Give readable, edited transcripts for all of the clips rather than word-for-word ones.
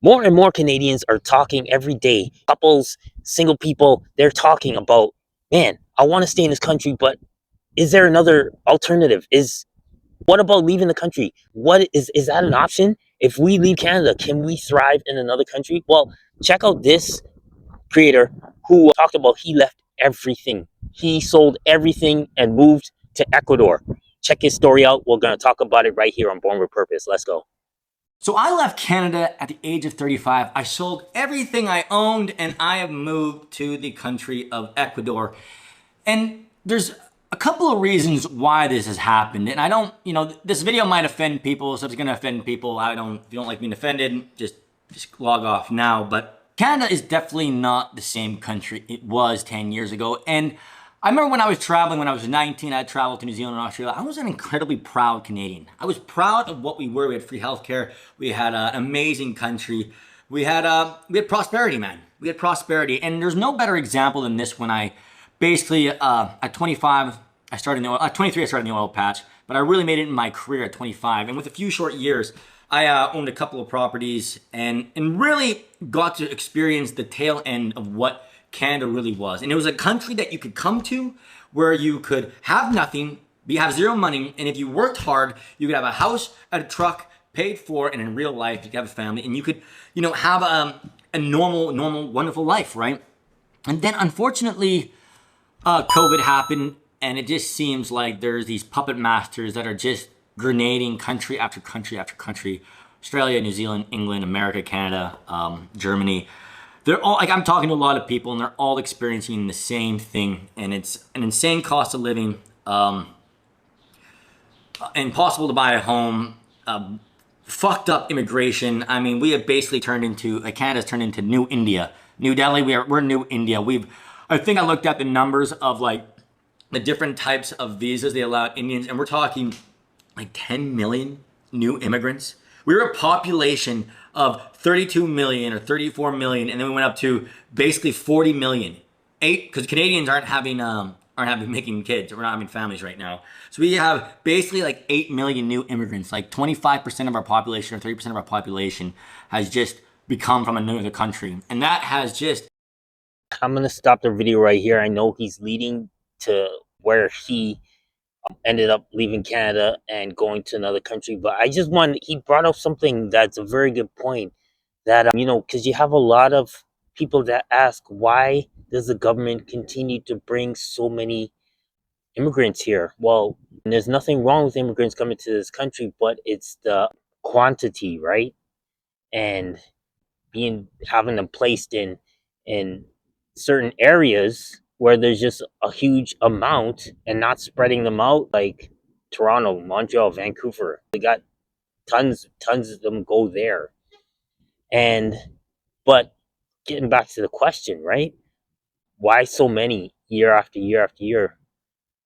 More and more Canadians are talking every day. Couples, single people, they're talking about, man, I want to stay in this country, but is there another alternative? What about leaving the country? What is that an option? If we leave Canada, can we thrive in another country? Well, check out this creator who talked about he left everything. He sold everything and moved to Ecuador. Check his story out. We're going to talk about it right here on Born with Purpose. Let's go. So I left Canada at the age of 35. I sold everything I owned and I have moved to the country of Ecuador. And there's a couple of reasons why this has happened. And I don't, this video might offend people. So if it's going to offend people, if you don't like being offended, just log off now. But Canada is definitely not the same country it was 10 years ago. And I remember when I was traveling, when I was 19, I traveled to New Zealand and Australia. I was an incredibly proud Canadian. I was proud of what we were. We had free healthcare. We had an amazing country. We had prosperity, man. We had prosperity. And there's no better example than this when I basically, at 25, I started in the oil, at 23, I started in the oil patch, but I really made it in my career at 25. And with a few short years, I owned a couple of properties and really got to experience the tail end of what Canada really was. And it was a country that you could come to where you could have nothing, have zero money, and if you worked hard, you could have a house, a truck paid for, and in real life, you could have a family, and you could, have a normal, wonderful life, right? And then unfortunately, COVID happened, and it just seems like there's these puppet masters that are just grenading country after country after country. Australia, New Zealand, England, America, Canada, Germany. They're all, like, I'm talking to a lot of people and they're all experiencing the same thing. And it's an insane cost of living, impossible to buy a home, fucked up immigration. I mean, we have basically turned into, Canada's turned into New India. New Delhi, we're New India. I think I looked at the numbers of the different types of visas they allow Indians, and we're talking like 10 million new immigrants. We were a population of 32 million or 34 million, and then we went up to basically 40 million. Because Canadians aren't making kids. We're not having families right now. So we have basically like 8 million new immigrants. Like 25% of our population or 30% of our population has just become from another country. And that has just... I'm going to stop the video right here. I know he's leading to where he ended up leaving Canada and going to another country. But he brought up something that's a very good point, that, because you have a lot of people that ask, why does the government continue to bring so many immigrants here? Well, there's nothing wrong with immigrants coming to this country, but it's the quantity, right? And having them placed in certain areas where there's just a huge amount and not spreading them out like Toronto, Montreal, Vancouver. They got tons of them go there. But getting back to the question, right? Why so many year after year after year?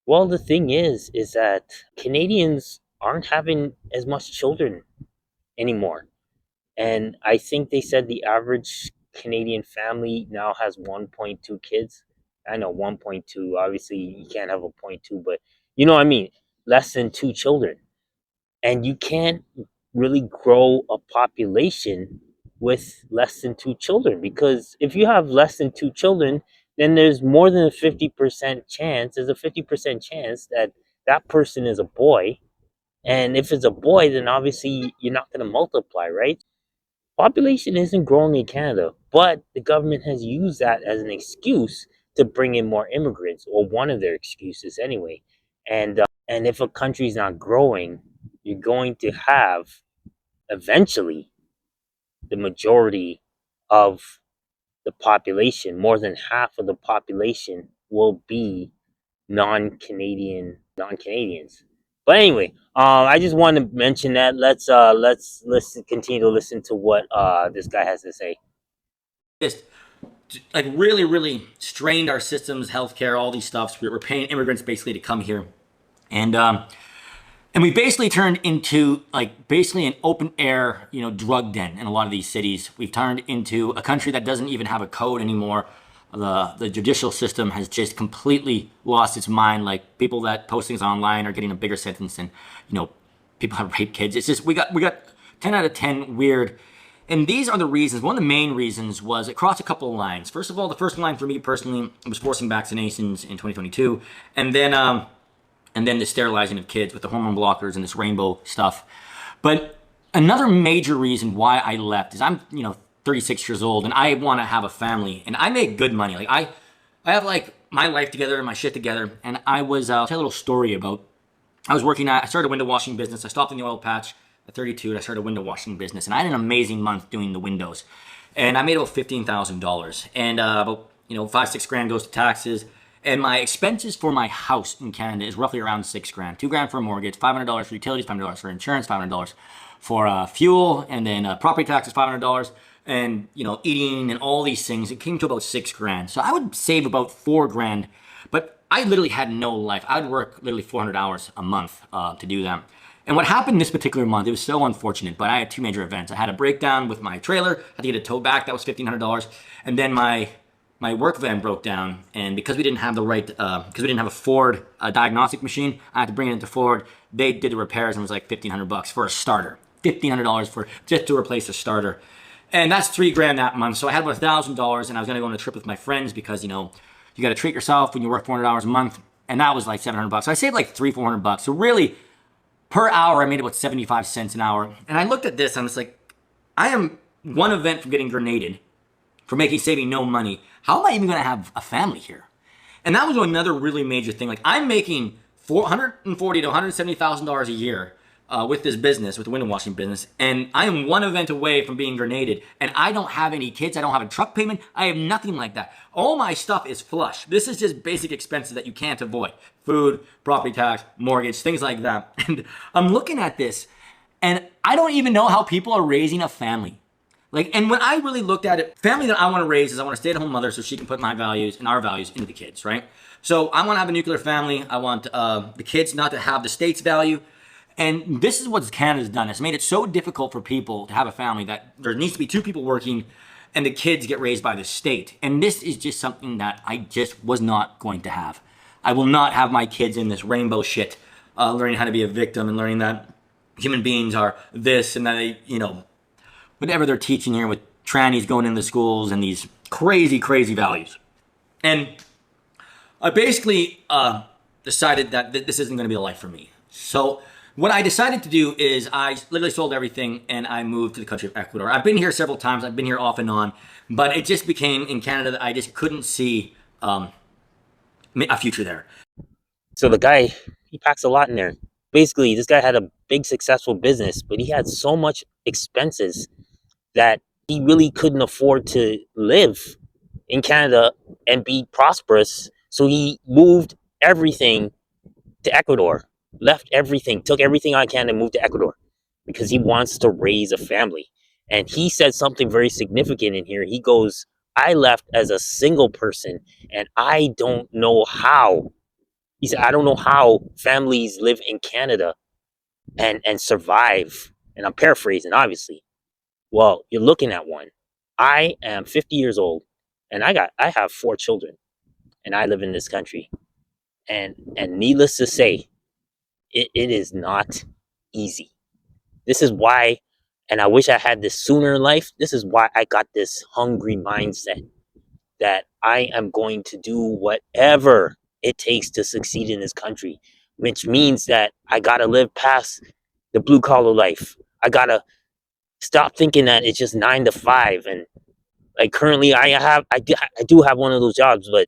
Well, the thing is that Canadians aren't having as much children anymore. And I think they said the average Canadian family now has 1.2 kids. I know 1.2, obviously you can't have a 0.2, but you know what I mean? Less than 2 children. And you can't really grow a population with less than 2 children, because if you have less than 2 children, then there's more than a 50% chance, there's a 50% chance that that person is a boy. And if it's a boy, then obviously you're not going to multiply, right? Population isn't growing in Canada, but the government has used that as an excuse to bring in more immigrants, or one of their excuses anyway. And if a country's not growing, you're going to have eventually the majority of the population, more than half of the population, will be non-Canadians. But anyway, I just wanted to mention that. Let's continue to listen to what this guy has to say. just like really strained our systems, healthcare, all these stuffs. We're paying immigrants basically to come here, and we basically turned into basically an open air, drug den in a lot of these cities. We've turned into a country that doesn't even have a code anymore. The judicial system has just completely lost its mind. Like, people that post things online are getting a bigger sentence than, people have raped kids. It's just, we got 10 out of 10 weird And these are the reasons. One of the main reasons was it crossed a couple of lines. First of all, the first line for me personally was forcing vaccinations in 2022, and then the sterilizing of kids with the hormone blockers and this rainbow stuff. But another major reason why I left is I'm 36 years old and I want to have a family and I make good money. Like I have like my life together and my shit together. And I'll tell a little story about. I started a window washing business. I stopped in the oil patch at 32 and I started a window washing business. And I had an amazing month doing the windows. And I made about $15,000. And about 5-6 grand goes to taxes. And my expenses for my house in Canada is roughly around 6 grand. 2 grand for a mortgage, $500 for utilities, $500 for insurance, $500 for fuel, and then property taxes, $500, and eating and all these things. It came to about 6 grand. So I would save about 4 grand, but I literally had no life. I would work literally 400 hours a month to do that. And what happened this particular month, it was so unfortunate, but I had two major events. I had a breakdown with my trailer, I had to get it towed back, that was $1,500, and then my work van broke down, and because we didn't have a Ford diagnostic machine, I had to bring it into Ford. They did the repairs and it was like $1,500 for a starter. $1,500 for just to replace a starter, and that's 3 grand that month. So I had about $1,000, and I was gonna go on a trip with my friends because you got to treat yourself when you work 400 hours a month, and that was like $700. So I saved like $300-400. So really, per hour, I made about 75 cents an hour. And I looked at this, and it's like, I am one event from getting grenaded, for saving no money. How am I even going to have a family here? And that was another really major thing. Like I'm making $140,000 to $170,000 a year with this business, with the window washing business, and I am one event away from being grenaded. And I don't have any kids. I don't have a truck payment. I have nothing like that. All my stuff is flush. This is just basic expenses that you can't avoid: food, property tax, mortgage, things like that. And I'm looking at this, and I don't even know how people are raising a family. And when I really looked at it, family that I want to raise is I want a stay-at-home mother so she can put my values and our values into the kids, right? So I want to have a nuclear family. I want the kids not to have the state's value. And this is what Canada's done. It's made it so difficult for people to have a family that there needs to be two people working and the kids get raised by the state. And this is just something that I just was not going to have. I will not have my kids in this rainbow shit, learning how to be a victim and learning that human beings are this and that whatever they're teaching here with trannies going into schools and these crazy, crazy values. And I basically decided that this isn't going to be a life for me. So what I decided to do is I literally sold everything and I moved to the country of Ecuador. I've been here several times. I've been here off and on, but it just became in Canada that I just couldn't see a future there. So the guy, he packs a lot in there. Basically, this guy had a big successful business, but he had so much expenses that he really couldn't afford to live in Canada and be prosperous. So he moved everything to Ecuador, left everything, took everything on Canada and moved to Ecuador because he wants to raise a family. And he said something very significant in here. He goes, I left as a single person and I don't know how. He said, I don't know how families live in Canada and survive. And I'm paraphrasing, obviously. Well, you're looking at one. I am 50 years old and I have 4 children and I live in this country. And needless to say, it is not easy. This is why, and I wish I had this sooner in life, this is why I got this hungry mindset that I am going to do whatever it takes to succeed in this country, which means that I gotta live past the blue collar life. I gotta stop thinking that it's just 9 to 5. And like currently I do have one of those jobs, but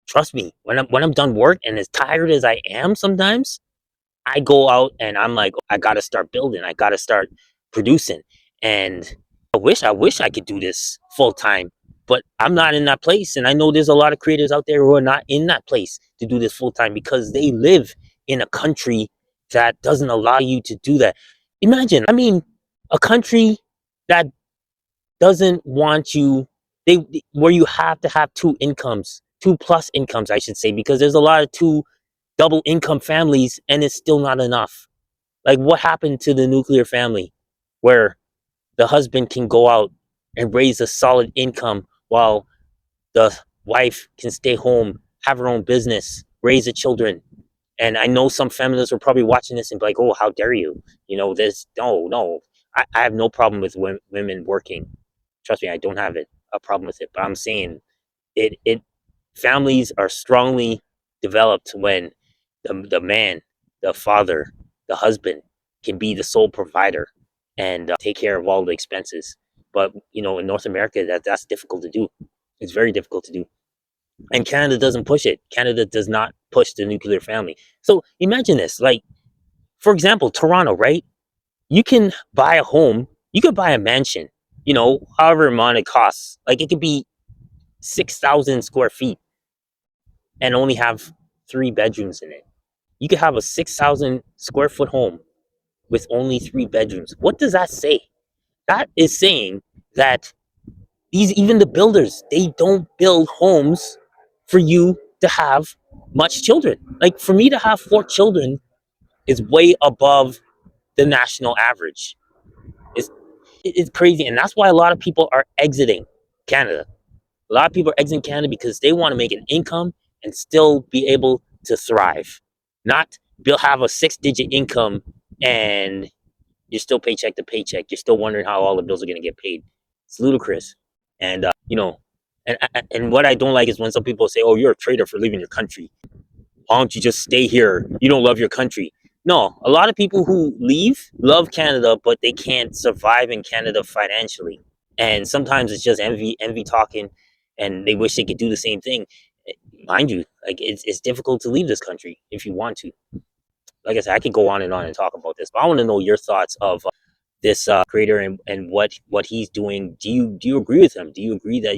trust me, when I'm done work and as tired as I am sometimes, I go out and I'm like, I gotta start building. I gotta start producing. And I wish I could do this full time, but I'm not in that place. And I know there's a lot of creators out there who are not in that place to do this full time because they live in a country that doesn't allow you to do that. Imagine, a country that doesn't want you, where you have to have 2 plus incomes, I should say, because there's a lot of 2 double income families and it's still not enough. Like what happened to the nuclear family where the husband can go out and raise a solid income while the wife can stay home, have her own business, raise the children? And I know some feminists are probably watching this and be like, oh, how dare you? This, no. I have no problem with women working. Trust me, I don't have a problem with it. But I'm saying it families are strongly developed when the man, the father, the husband can be the sole provider and take care of all the expenses. But in North America, that's difficult to do. It's very difficult to do. And Canada doesn't push it. Canada does not push the nuclear family. So imagine this, like, for example, Toronto, right? You can buy a home, you could buy a mansion, however amount it costs. Like it could be 6,000 square feet and only have 3 bedrooms in it. You could have a 6,000 square foot home with only 3 bedrooms. What does that say? That is saying that even the builders, they don't build homes for you to have much children. Like for me to have 4 children is way above the national average. It's it's crazy, and that's why a lot of people are exiting Canada. A lot of people are exiting Canada because they want to make an income and still be able to thrive, not have a 6-digit income and you're still paycheck to paycheck. You're still wondering how all the bills are going to get paid. It's ludicrous, and and what I don't like is when some people say, "Oh, you're a traitor for leaving your country. Why don't you just stay here? You don't love your country." No, a lot of people who leave love Canada, but they can't survive in Canada financially. And sometimes it's just envy talking, and they wish they could do the same thing. Mind you, like it's difficult to leave this country if you want to. Like I said, I could go on and talk about this, but I want to know your thoughts of this creator and what he's doing. Do you agree with him? Do you agree that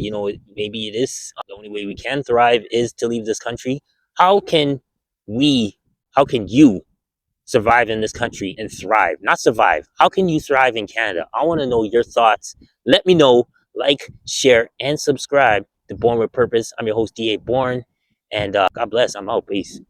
maybe it is the only way we can thrive is to leave this country? How can we? How can you survive in this country and thrive? Not survive. How can you thrive in Canada? I want to know your thoughts. Let me know. Like, share, and subscribe to Born with Purpose. I'm your host, D.A. Bourne, and God bless. I'm out. Peace.